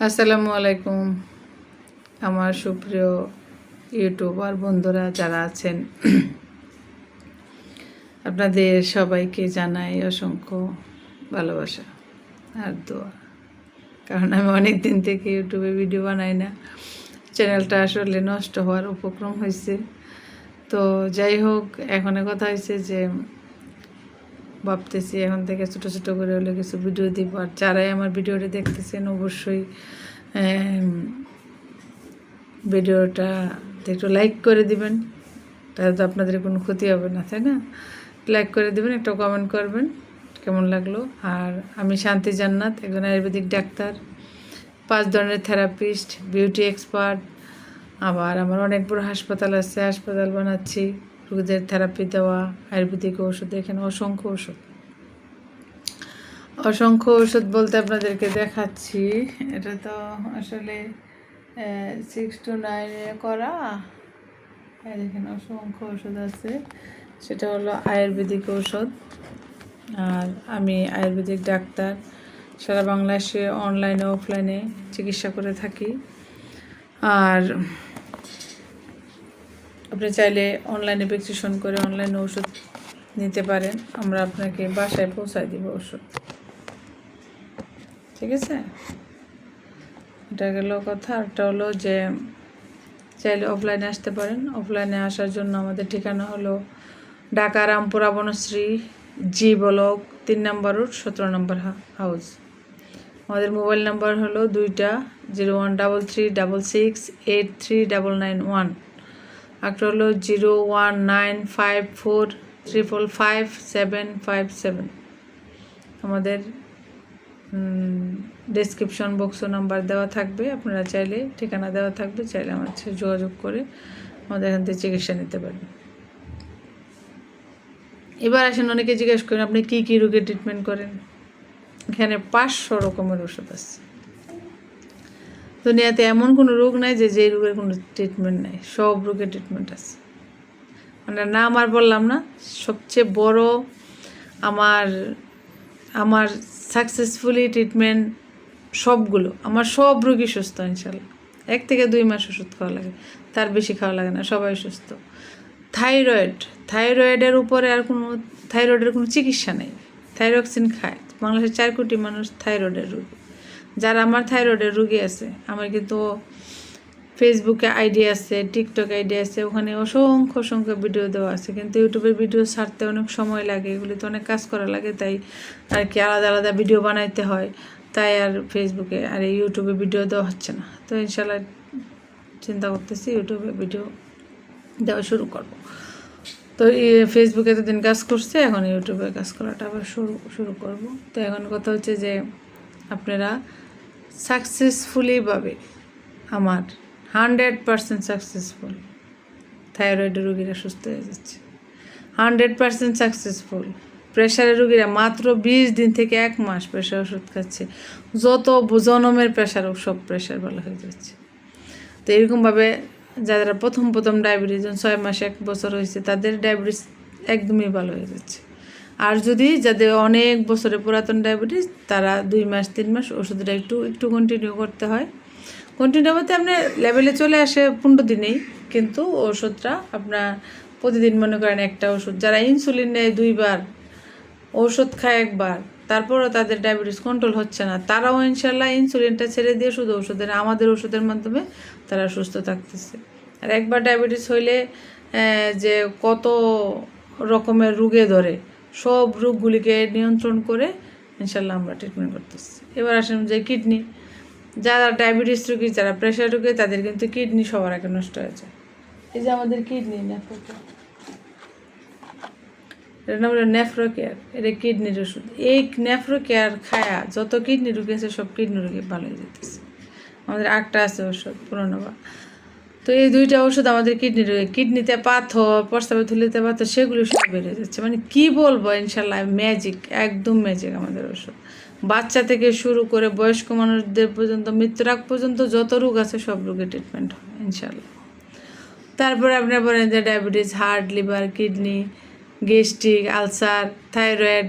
আসসালামু আলাইকুম আমার সুপ্রিয় ইউটিউবার বন্ধুরা যারা আছেন আপনাদের সবাইকে জানাই অসংখ্য ভালোবাসা আর দোয়া। কারণ আমি অনেক দিন থেকে ইউটিউবে ভিডিও বানাই না, চ্যানেলটা আসলে নষ্ট হওয়ার উপক্রম হয়েছে। তো যাই হোক, এখন কথা হয়েছে যে ভাবতেছি এখন থেকে ছোটো ছোটো করে হলে কিছু ভিডিও দিব। আর যারাই আমার ভিডিওটা দেখতেছেন অবশ্যই ভিডিওটা একটু লাইক করে দিবেন, তাহলে তো আপনাদের কোনো ক্ষতি হবে না, তাই না? লাইক করে দিবেন, একটা কমেন্ট করবেন কেমন লাগলো। আর আমি শান্তি জান্নাত, একজন আয়ুর্বেদিক ডাক্তার, 5 ধরনের থেরাপিস্ট, বিউটি এক্সপার্ট। আবার আমার অনেক বড় হাসপাতাল আছে, হাসপাতাল বানাচ্ছি, রোগীদের থেরাপি দেওয়া, আয়ুর্বেদিক ওষুধ, এখানে অসংখ্য ওষুধ বলতে আপনাদেরকে দেখাচ্ছি। এটা তো আসলে 6 to 9 করা, এখানে অসংখ্য ওষুধ আছে। সেটা হলো আয়ুর্বেদিক ওষুধ। আর আমি আয়ুর্বেদিক ডাক্তার, সারা বাংলাদেশে অনলাইনে অফলাইনে চিকিৎসা করে থাকি। আর আপনি চাইলে অনলাইনে প্রেসক্রিপশন করে অনলাইনে ওষুধ নিতে পারেন, আমরা আপনাকে বাসায় পৌঁছায় দিব ওষুধ, ঠিক আছে? এটা গেল কথা। আরটা হলো যে চাইলে অফলাইনে আসতে পারেন। অফলাইনে আসার জন্য আমাদের ঠিকানা হলো ঢাকা রামপুরা বনশ্রী জি ব্লক 3 নম্বর রোড 17 নম্বর হাউস। আমাদের মোবাইল নাম্বার হলো 2টা 0133668391, একটা হলো 01954555757। আমাদের ডেসক্রিপশন বক্সও নাম্বার দেওয়া থাকবে, আপনারা চাইলে ঠিকানা দেওয়া থাকবে, চাইলে আমার সাথে যোগাযোগ করে আমাদের এখান থেকে চিকিৎসা নিতে পারবেন। এবার আসেন, অনেকে জিজ্ঞেস করেন আপনি কী কী রোগের ট্রিটমেন্ট করেন। এখানে 500 রকমের ওষুধ আছে। দুনিয়াতে এমন কোনো রোগ নাই যে রোগের কোনো ট্রিটমেন্ট নাই, সব রোগের ট্রিটমেন্ট আছে। মানে নাম আর বললাম না, সবচেয়ে বড় আমার সাকসেসফুলি ট্রিটমেন্ট সবগুলো, আমার সব রোগী সুস্থ ইনশাল্লাহ। 1 থেকে 2 মাস ওষুধ খাওয়া লাগে, তার বেশি খাওয়া লাগে না, সবাই সুস্থ। থাইরয়েডের উপরে আর থাইরয়েডের কোনো চিকিৎসা নেই। থাইরক্সিন খায়, বাংলাদেশের 4 কোটি মানুষ থাইরয়েডের রোগী। যারা আমার থাইরয়েডের রোগী আছে, আমার কিন্তু ফেসবুকে আইডি আছে, টিকটক আইডি আছে, ওখানে অসংখ্য ভিডিও দেওয়া আছে। কিন্তু ইউটিউবের ভিডিও ছাড়তে অনেক সময় লাগে, এগুলি তো অনেক কাজ করা লাগে, তাই আর কি আলাদা আলাদা ভিডিও বানাইতে হয়, তাই আর ফেসবুকে আর ইউটিউবে ভিডিও দেওয়া হচ্ছে না। তো ইনশাল্লাহ চিন্তা করতেছি ইউটিউবে ভিডিও দেওয়া শুরু করব। তো ফেসবুকে এতদিন কাজ করছে, এখন ইউটিউবে কাজ করাটা আবার শুরু করব। তো এখন কথা হচ্ছে যে আপনারা সাকসেসফুলিভাবে, আমার 100% সাকসেসফুল থাইরয়েডের রোগীরা সুস্থ হয়ে যাচ্ছে, 100% সাকসেসফুল। প্রেশারের রোগীরা মাত্র 20 দিন থেকে 1 মাস প্রেশার ওষুধ খাচ্ছে, যত জনমের প্রেশার হোক সব প্রেশার ভালো হয়ে যাচ্ছে। তো এরকমভাবে যারা প্রথম ডায়াবেটিস 6 মাস 1 বছর হয়েছে, তাদের ডায়াবেটিস একদমই ভালো হয়ে যাচ্ছে। আর যদি যাদের অনেক বছরের পুরাতন ডায়াবেটিস, তারা 2 মাস 3 মাস ওষুধটা একটু কন্টিনিউ করতে হয়। কন্টিনিউ বলতে আপনার লেভেলে চলে আসে 15 দিনেই, কিন্তু ওষুধটা আপনার প্রতিদিন মনে করেন একটা ওষুধ। যারা ইনসুলিন নেয় 2 বার, ওষুধ খায় 1 বার, তারপরও তাদের ডায়াবেটিস কন্ট্রোল হচ্ছে না, তারাও ইনশাল্লাহ ইনসুলিনটা ছেড়ে দিয়ে শুধু আমাদের ওষুধের মাধ্যমে তারা সুস্থ থাকতেছে। আর একবার ডায়াবেটিস হইলে যে কত রকমের রোগে ধরে, সব রোগগুলিকে নিয়ন্ত্রণ করে ইনশাল্লাহ আমরা ট্রিটমেন্ট করতেছি। এবার আসেন যে কিডনি, যারা ডায়াবেটিস রোগী, যারা প্রেশার রোগী, তাদের কিন্তু কিডনি সবার আগে নষ্ট হয়ে যায়। এই যে আমাদের কিডনি এটার নাম হলো নেফ্রো কেয়ার, এটা কিডনির ওষুধ। এই নেফ্রো কেয়ার খায়া যত কিডনি রোগী আছে সব কিডনি রোগী ভালো হয়ে যেতেছে। আমাদের 8টা আছে ওষুধ পুরোনো। তো এই 2টা ওষুধ আমাদের কিডনি রোগী, কিডনিতে পাথর, প্রস্রাবে থলিতে পাথর, সেগুলো সব বেড়ে যাচ্ছে। মানে কি বলবো, ইনশাল্লাহ ম্যাজিক, একদম ম্যাজিক আমাদের ওষুধ। বাচ্চা থেকে শুরু করে বয়স্ক মানুষদের পর্যন্ত, মৃত্যুর আগ পর্যন্ত যত রোগ আছে সব রোগের ট্রিটমেন্ট হয় ইনশাল্লাহ। তারপরে আপনি বলেন যে diabetes, heart, liver, kidney, gastric, ulcer, thyroid,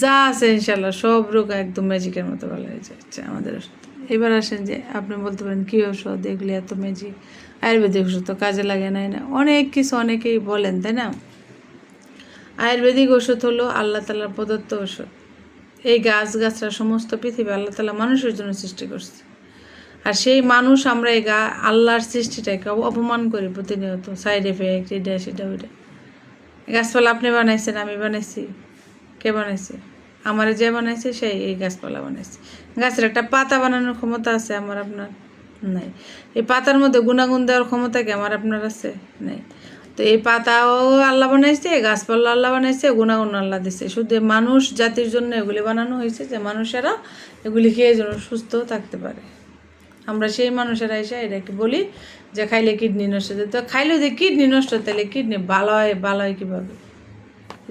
যা আছে ইনশাল্লাহ সব রোগ একদম ম্যাজিকের মতো ভালো হয়ে যাচ্ছে আমাদের ওষুধ। এবার আসেন যে আপনি বলতে পারেন কী ওষুধ এগুলি এত ম্যাজিক, আয়ুর্বেদিক ওষুধ তো কাজে লাগে না অনেক কিছু অনেকেই বলেন, তাই না? আয়ুর্বেদিক ওষুধ হলো আল্লাহ তাআলার প্রদত্ত ওষুধ। এই গাছগাছরা সমস্ত পৃথিবী আল্লাহ তাআলা মানুষের জন্য সৃষ্টি করছে, আর সেই মানুষ আমরা এই আল্লাহর সৃষ্টিটাকে অপমান করি প্রতিনিয়ত, সাইড এফেক্ট এটা সেটা ওইটা। গাছপালা আপনি বানাইছেন, আমি বানাইছি, কে বানাইছে? আমার যে বানাইছে সেই এই গাছপালা বানাইছে। গাছের একটা পাতা বানানোর ক্ষমতা আছে আমার আপনার নাই। এই পাতার মধ্যে গুণাগুণ দেওয়ার ক্ষমতা কি আমার আপনার আছে? নাই। তো এই পাতাও আল্লাহ বানাইছে, গাছপালা আল্লাহ বানাইছে, গুণাগুণ আল্লাহ দিছে। শুধু মানুষ জাতির জন্য এগুলি বানানো হয়েছে যে মানুষেরা এগুলি খেয়ে যেন সুস্থ থাকতে পারে। আমরা সেই মানুষেরা এসে এটাকে বলি যে খাইলে কিডনি নষ্ট হয়ে যায়। তো খাইলে যে কিডনি নষ্ট, তাহলে কিডনি ভালো হয় কীভাবে?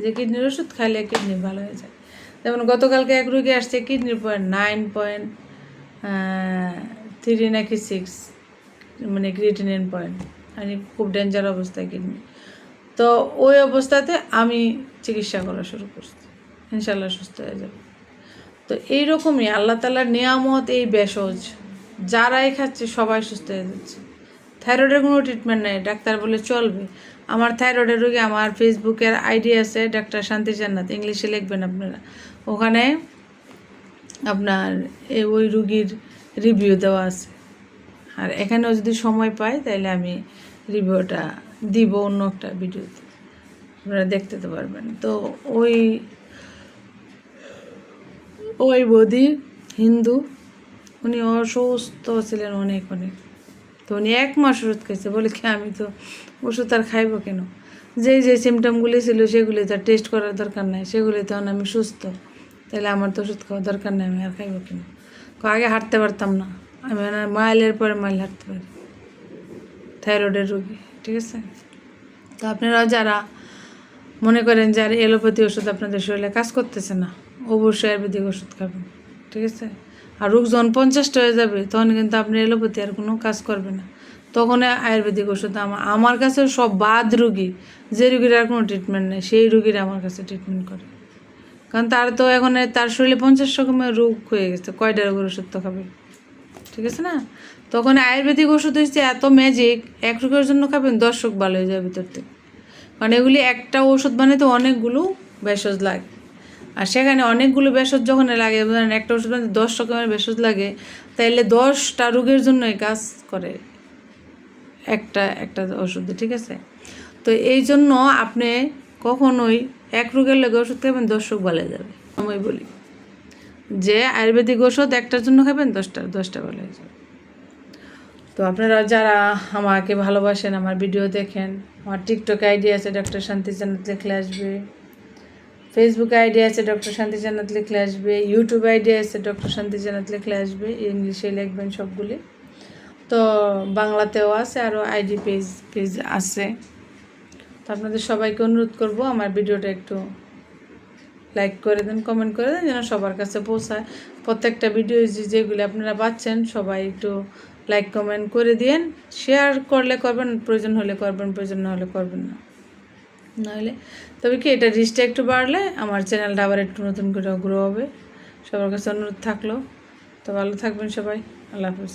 যে কিডনির ওষুধ খাইলে কিডনি ভালো হয়ে যায়। যেমন গতকালকে এক রুগী আসছে, কিডনির 9.3 নাকি 6 মানে ক্রিয়েটিনিন পয়েন্ট, মানে খুব ডেঞ্জার অবস্থায় কিডনি। তো ওই অবস্থাতে আমি চিকিৎসা করা শুরু করছি, ইনশাল্লাহ সুস্থ হয়ে যাবে। তো এইরকমই আল্লাহ তাআলার নিয়ামত, এই ভেষজ যারাই খাচ্ছে সবাই সুস্থ হয়ে যাচ্ছে। থাইরয়েডের কোনো ট্রিটমেন্ট নেই, ডাক্তার বলে চলবে। আমার থাইরয়েডের রোগী, আমার ফেসবুকের আইডি আছে ডাক্তার শান্তি জান্নাত, ইংলিশে লিখবেন আপনারা, ওখানে আপনার ওই রুগীর রিভিউ দেওয়া আছে। আর এখানেও যদি সময় পাই তাহলে আমি রিভিউটা দিব অন্য একটা ভিডিওতে, আপনারা দেখতে তো পারবেন। তো ওই বৌদি হিন্দু, উনি অসুস্থ ছিলেন অনেক। তো উনি 1 মাস ওষুধ খাইছে। বলে কি আমি তো ওষুধ আর খাইব কেন? যে সিমটমগুলি ছিল সেগুলি তো টেস্ট করার দরকার নাই, সেগুলি তখন আমি সুস্থ, তাহলে আমার তো ওষুধ খাওয়ার দরকার নেই, আমি আর খাইব কেন? আগে হাঁটতে পারতাম না, আমি মাইলের পরে মাইল হাঁটতে পারি, থাইরয়েডের রোগী, ঠিক আছে? তো আপনারা যারা মনে করেন যে আর এলোপ্যাথি ওষুধ আপনাদের শরীরে কাজ করতেছে না, অবশ্যই আয়ুর্বেদিক ওষুধ খাবেন, ঠিক আছে? আর রোগ যখন 50টা হয়ে যাবে তখন কিন্তু আপনি এলোপ্যাথি আর কোনো কাজ করবে না, তখন আয়ুর্বেদিক ওষুধ। আমার কাছে সব বাদ রুগী, যে রুগীর আর কোনো ট্রিটমেন্ট নেই, সেই রুগীরা আমার কাছে ট্রিটমেন্ট করে। কারণ তার তো এখন তার শরীরে 50 রকমের রোগ হয়ে গেছে, কয়টা রোগের ওষুধ তো খাবে, ঠিক আছে না? তখন আয়ুর্বেদিক ওষুধ হচ্ছে এত ম্যাজিক, 1 রোগের জন্য খাবেন 10 রোগ ভালো হয়ে যাবে ভিতর থেকে। কারণ এগুলি একটা ওষুধ বানাইতে অনেকগুলো ভেষজ লাগে, আর সেখানে অনেকগুলো ভেষজ যখন লাগে, ধরেন একটা ওষুধ বানাইতে 10 রকমের ভেষজ লাগে, তাইলে 10টা রোগের জন্য এই কাজ করে একটা ওষুধে, ঠিক আছে? তো এই জন্য আপনি কখনোই 1 রোগের লাগে ওষুধ খাবেন 10 রোগ ভালো হয়ে যাবে। আমি বলি যে আয়ুর্বেদিক ওষুধ একটার জন্য খাবেন 10টা ভালো হয়ে যাবে। তো আপনারা যারা আমাকে ভালোবাসেন, আমার ভিডিও দেখেন, আমার টিকটক আইডি আছে ডক্টর শান্তি জান্নাত লিখলে আসবে, ফেসবুক আইডি আছে ডক্টর শান্তি জান্নাত লিখলে আসবে, ইউটিউব আইডি আছে ডক্টর শান্তি জান্নাত লিখলে আসবে, ইংলিশে লিখবেন সবগুলি। তো বাংলাতেও আছে, আরও আইডি পেজ আছে। তো আপনাদের সবাইকে অনুরোধ করব আমার ভিডিওটা একটু লাইক করে দেন, কমেন্ট করে দেন, যেন সবার কাছে পৌঁছায়। প্রত্যেকটা ভিডিও যেগুলি আপনারা পাচ্ছেন সবাই একটু লাইক কমেন্ট করে দিন, শেয়ার করলে করবেন, প্রয়োজন হলে করবেন, প্রয়োজন না হলে করবেন না, নাহলে তবে কি এটা রিচটা একটু বাড়লে আমার চ্যানেলটা আবার একটু নতুন করে গ্রো হবে। সবার কাছে অনুরোধ থাকলো। তো ভালো থাকবেন সবাই, আল্লাহ হাফেজ।